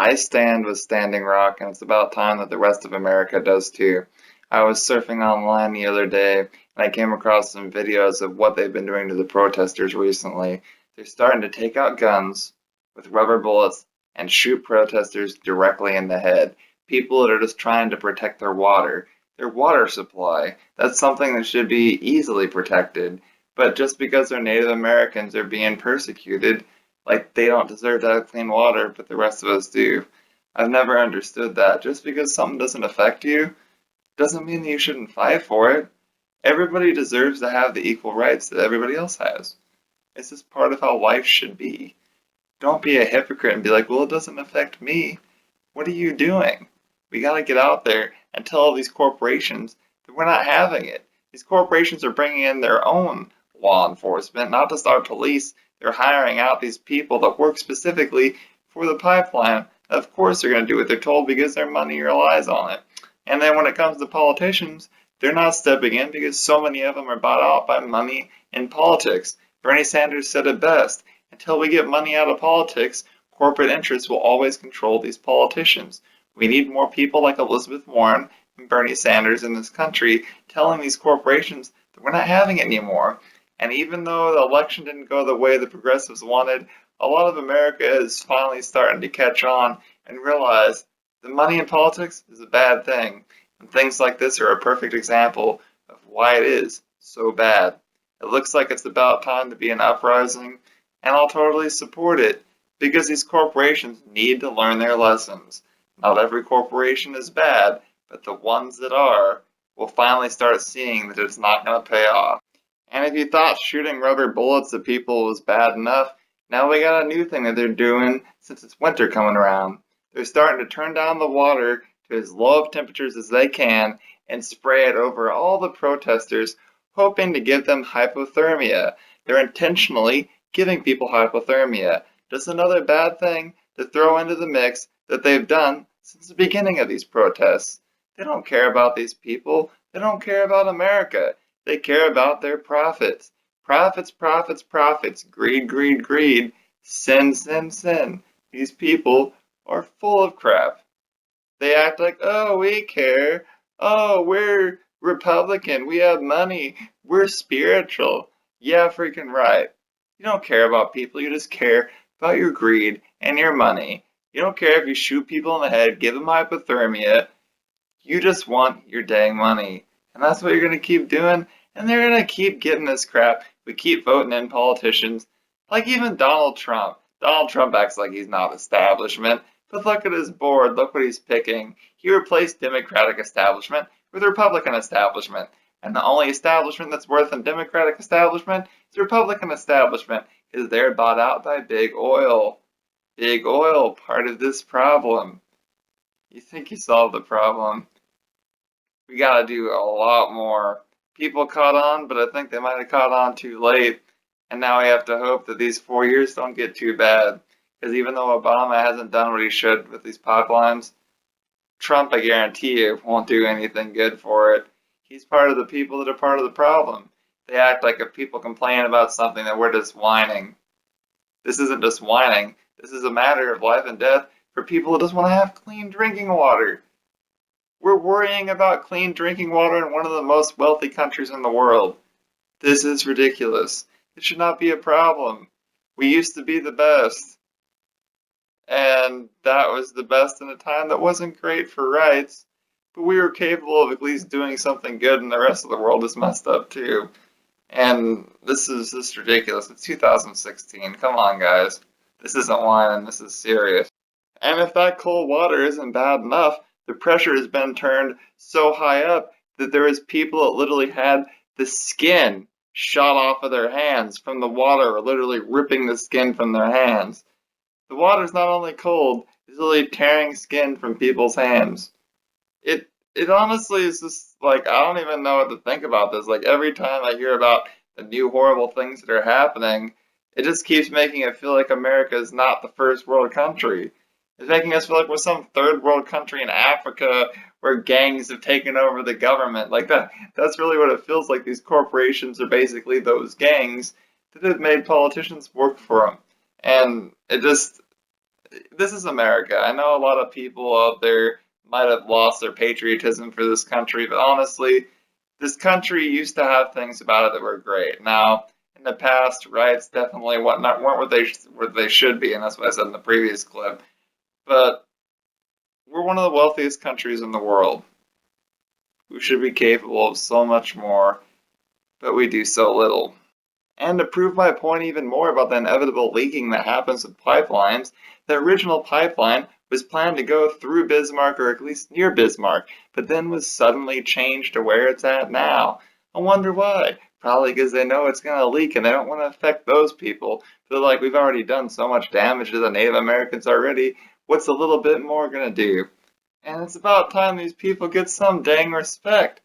I stand with Standing Rock, and it's about time that the rest of America does too. I was surfing online the other day, and I came across some videos of what they've been doing to the protesters recently. They're starting to take out guns with rubber bullets and shoot protesters directly in the head. People that are just trying to protect their water supply. That's something that should be easily protected. But just because they're Native Americans are being persecuted, like they don't deserve to have clean water, but the rest of us do. I've never understood that. Just because something doesn't affect you doesn't mean that you shouldn't fight for it. Everybody deserves to have the equal rights that everybody else has. It's just part of how life should be. Don't be a hypocrite and be like, well, it doesn't affect me. What are you doing? We gotta get out there and tell all these corporations that we're not having it. These corporations are bringing in their own law enforcement, not just our police. They're hiring out these people that work specifically for the pipeline. Of course they're going to do what they're told because their money relies on it. And then when it comes to politicians, they're not stepping in because so many of them are bought out by money in politics. Bernie Sanders said it best. Until we get money out of politics, corporate interests will always control these politicians. We need more people like Elizabeth Warren and Bernie Sanders in this country telling these corporations that we're not having it anymore. And even though the election didn't go the way the progressives wanted, a lot of America is finally starting to catch on and realize that money in politics is a bad thing. And things like this are a perfect example of why it is so bad. It looks like it's about time to be an uprising, and I'll totally support it because these corporations need to learn their lessons. Not every corporation is bad, but the ones that are will finally start seeing that it's not going to pay off. And if you thought shooting rubber bullets at people was bad enough, now we got a new thing that they're doing since it's winter coming around. They're starting to turn down the water to as low of temperatures as they can and spray it over all the protesters, hoping to give them hypothermia. They're intentionally giving people hypothermia. Just another bad thing to throw into the mix that they've done since the beginning of these protests. They don't care about these people. They don't care about America. They care about their profits. Profits, profits, profits. Greed, greed, greed. Sin, sin, sin. These people are full of crap. They act like, oh, we care. Oh, we're Republican. We have money. We're spiritual. Yeah, freaking right. You don't care about people. You just care about your greed and your money. You don't care if you shoot people in the head, give them hypothermia. You just want your dang money. And that's what you're going to keep doing. And they're going to keep getting this crap. We keep voting in politicians. Like even Donald Trump. Donald Trump acts like he's not establishment. But look at his board. Look what he's picking. He replaced Democratic establishment with Republican establishment. And the only establishment that's worse than Democratic establishment is Republican establishment. Because they're bought out by big oil. Big oil, part of this problem. You think you solved the problem? We gotta do a lot more. People caught on, but I think they might have caught on too late. And now we have to hope that these 4 years don't get too bad. Because even though Obama hasn't done what he should with these pipelines, Trump, I guarantee you, won't do anything good for it. He's part of the people that are part of the problem. They act like if people complain about something that we're just whining. This isn't just whining. This is a matter of life and death for people that just want to have clean drinking water. We're worrying about clean drinking water in one of the most wealthy countries in the world. This is ridiculous. It should not be a problem. We used to be the best. And that was the best in a time that wasn't great for rights. But we were capable of at least doing something good, and the rest of the world is messed up too. And this is just ridiculous. It's 2016. Come on, guys. This isn't whining. This is serious. And if that cold water isn't bad enough, the pressure has been turned so high up that there is people that literally had the skin shot off of their hands from the water, literally ripping the skin from their hands. The water's not only cold, it's literally tearing skin from people's hands. It honestly is just like, I don't even know what to think about this. Like every time I hear about the new horrible things that are happening, it just keeps making it feel like America is not the first world country. It's making us feel like we're some third world country in Africa where gangs have taken over the government. Like that's really what it feels like. These corporations are basically those gangs that have made politicians work for them. And this is America. I know a lot of people out there might have lost their patriotism for this country, but honestly, this country used to have things about it that were great. Now, in the past, rights definitely weren't what they should be, and that's what I said in the previous clip. But we're one of the wealthiest countries in the world. We should be capable of so much more, but we do so little. And to prove my point even more about the inevitable leaking that happens with pipelines, the original pipeline was planned to go through Bismarck or at least near Bismarck, but then was suddenly changed to where it's at now. I wonder why. Probably because they know it's going to leak and they don't want to affect those people. They're like, we've already done so much damage to the Native Americans already. What's a little bit more going to do? And it's about time these people get some dang respect.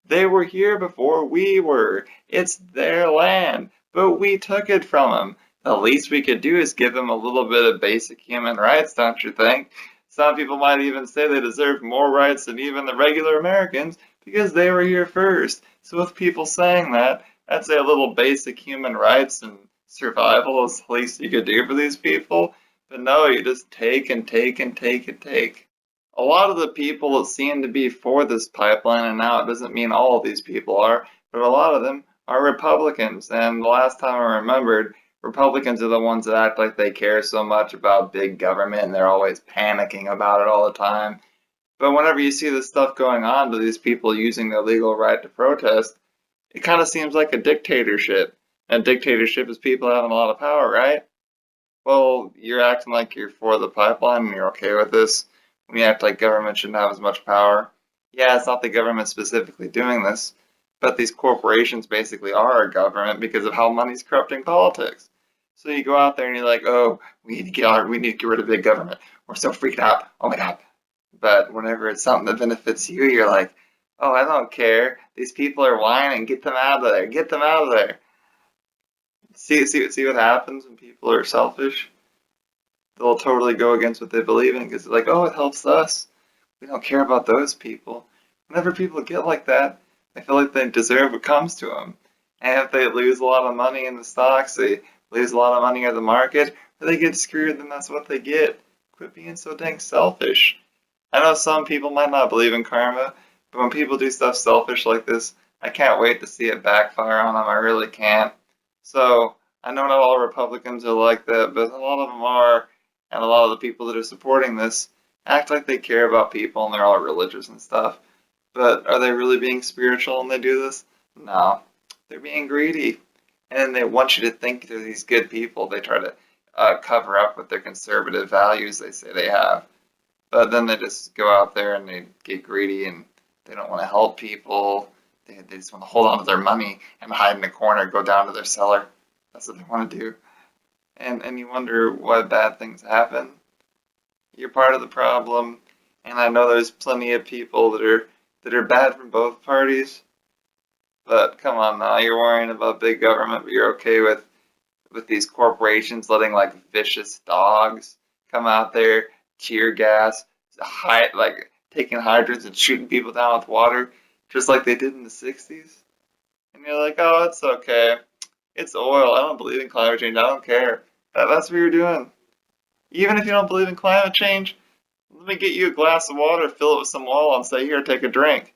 They were here before we were. It's their land, but we took it from them. The least we could do is give them a little bit of basic human rights, don't you think? Some people might even say they deserve more rights than even the regular Americans because they were here first. So with people saying that, I'd say a little basic human rights and survival is the least you could do for these people. But no, you just take and take and take and take. A lot of the people that seem to be for this pipeline, and now it doesn't mean all of these people are, but a lot of them are Republicans. And the last time I remembered, Republicans are the ones that act like they care so much about big government and they're always panicking about it all the time. But whenever you see this stuff going on to these people using their legal right to protest, it kind of seems like a dictatorship. And a dictatorship is people having a lot of power, right? Well, you're acting like you're for the pipeline and you're okay with this when you act like government shouldn't have as much power. Yeah, it's not the government specifically doing this, but these corporations basically are a government because of how money's corrupting politics. So you go out there and you're like, oh, we need to get rid of big government. We're so freaked out. Oh my God. But whenever it's something that benefits you, you're like, oh, I don't care. These people are whining. Get them out of there. Get them out of there. See what happens when people are selfish? They'll totally go against what they believe in because they're like, oh, it helps us. We don't care about those people. Whenever people get like that, they feel like they deserve what comes to them. And if they lose a lot of money in the stocks, they lose a lot of money in the market, or they get screwed, then that's what they get. Quit being so dang selfish. I know some people might not believe in karma, but when people do stuff selfish like this, I can't wait to see it backfire on them. I really can't. So, I know not all Republicans are like that, but a lot of them are, and a lot of the people that are supporting this act like they care about people and they're all religious and stuff. But are they really being spiritual when they do this? No. They're being greedy. And they want you to think they're these good people. They try to cover up with their conservative values they say they have. But then they just go out there and they get greedy and they don't want to help people. They just want to hold on to their money and hide in a corner, go down to their cellar. That's what they want to do. And you wonder why bad things happen. You're part of the problem, and I know there's plenty of people that are bad from both parties. But come on now, you're worrying about big government, but you're okay with these corporations letting like vicious dogs come out there, tear gas, like taking hydrants and shooting people down with water, just like they did in the 60s. And you're like, oh, it's okay. It's oil. I don't believe in climate change. I don't care. That's what you're doing. Even if you don't believe in climate change, let me get you a glass of water, fill it with some oil, and say, here, take a drink.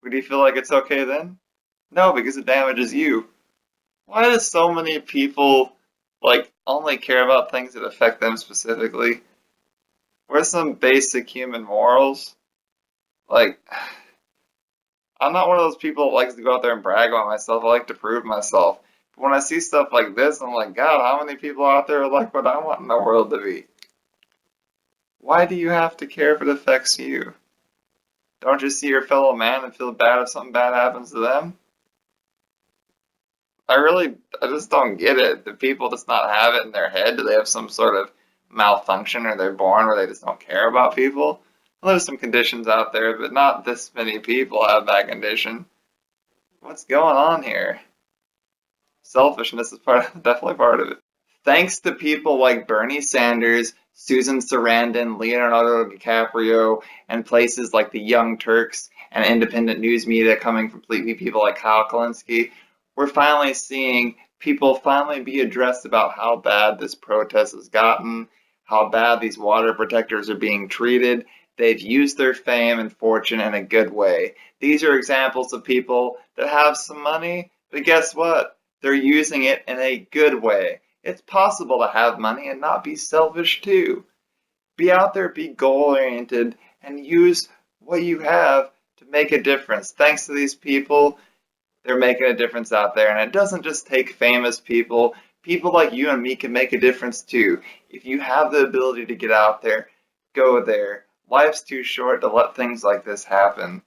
Would you feel like it's okay then? No, because it damages you. Why do so many people, like, only care about things that affect them specifically? Where's some basic human morals? Like, I'm not one of those people that likes to go out there and brag on myself. I like to prove myself. But when I see stuff like this, I'm like, God, how many people out there are like what I want in the world to be? Why do you have to care if it affects you? Don't you see your fellow man and feel bad if something bad happens to them? I just don't get it. Do people just not have it in their head? Do they have some sort of malfunction or they're born where they just don't care about people? Well, there's some conditions out there, but not this many people have that condition. What's going on here? Selfishness is definitely part of it. Thanks to people like Bernie Sanders, Susan Sarandon, Leonardo DiCaprio, and places like the Young Turks and independent news media coming from people like Kyle Kalinske, we're finally seeing people finally be addressed about how bad this protest has gotten, how bad these water protectors are being treated. They've used their fame and fortune in a good way. These are examples of people that have some money, but guess what? They're using it in a good way. It's possible to have money and not be selfish too. Be out there, be goal-oriented, and use what you have to make a difference. Thanks to these people, they're making a difference out there. And it doesn't just take famous people. People like you and me can make a difference too. If you have the ability to get out there, go there. Life's too short to let things like this happen.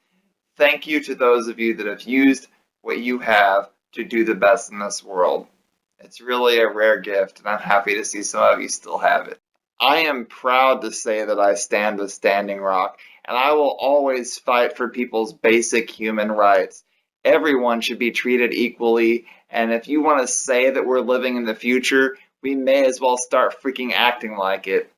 Thank you to those of you that have used what you have to do the best in this world. It's really a rare gift, and I'm happy to see some of you still have it. I am proud to say that I stand with Standing Rock, and I will always fight for people's basic human rights. Everyone should be treated equally, and if you want to say that we're living in the future, we may as well start freaking acting like it.